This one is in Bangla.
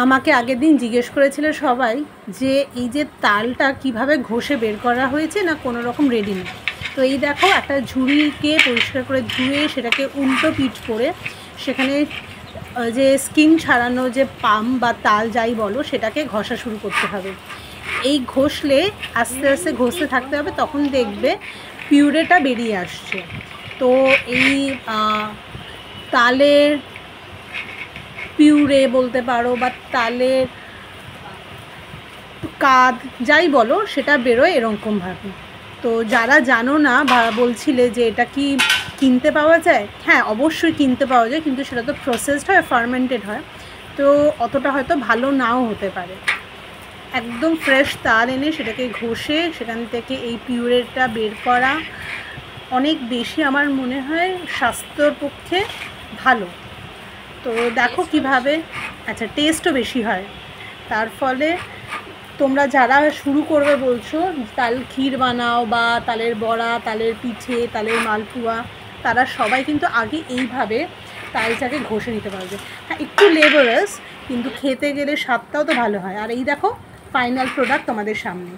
আমাকে আগের দিন জিজ্ঞেস করেছিল সবাই যে এই যে তালটা কিভাবে ঘষে বের করা হয়েছে না কোনো রকম রেডিমেড। তো এই দেখো একটা ঝুড়িকে পরিষ্কার করে ধুয়ে সেটাকে উল্টো পিঠ করে সেখানে যে স্কিন ছাড়ানো যে পাম বা তাল যাই বলো সেটাকে ঘষা শুরু করতে হবে। এই ঘষলে আস্তে আস্তে ঘষতে থাকতে হবে, তখন দেখবে পিউরেটা বেরিয়ে আসছে। তো এই তালের পিউরে বলতে পারো বা তালের কাদ যাই বলো সেটা বেরোয় এরকমভাবে। তো যারা জানো না বা বলছিলে যে এটা কি কিনতে পাওয়া যায়, হ্যাঁ অবশ্যই কিনতে পাওয়া যায়, কিন্তু সেটা তো প্রসেসড হয়, ফার্মেন্টেড হয়, তো অতটা হয়তো ভালো নাও হতে পারে। একদম ফ্রেশ তাল এনে সেটাকে ঘষে সেখান থেকে এই পিউরেটা বের করা অনেক বেশি আমার মনে হয় স্বাস্থ্যর পক্ষে ভালো। তো দেখো কিভাবে, আচ্ছা টেস্টও বেশি হয়। তার ফলে তোমরা যারা শুরু করবে বলছো তাল ক্ষীর বানাও বা তালের বড়া, তালের পিঠে, তালের মালপোয়া, তারা সবাই কিন্তু আগে এইভাবে তালটাকে ঘষে নিতে পারবে। হ্যাঁ একটু লেবারাস, কিন্তু খেতে গেলে স্বাদটাও তো ভালো হয়। আর এই দেখো ফাইনাল প্রোডাক্ট তোমাদের সামনে।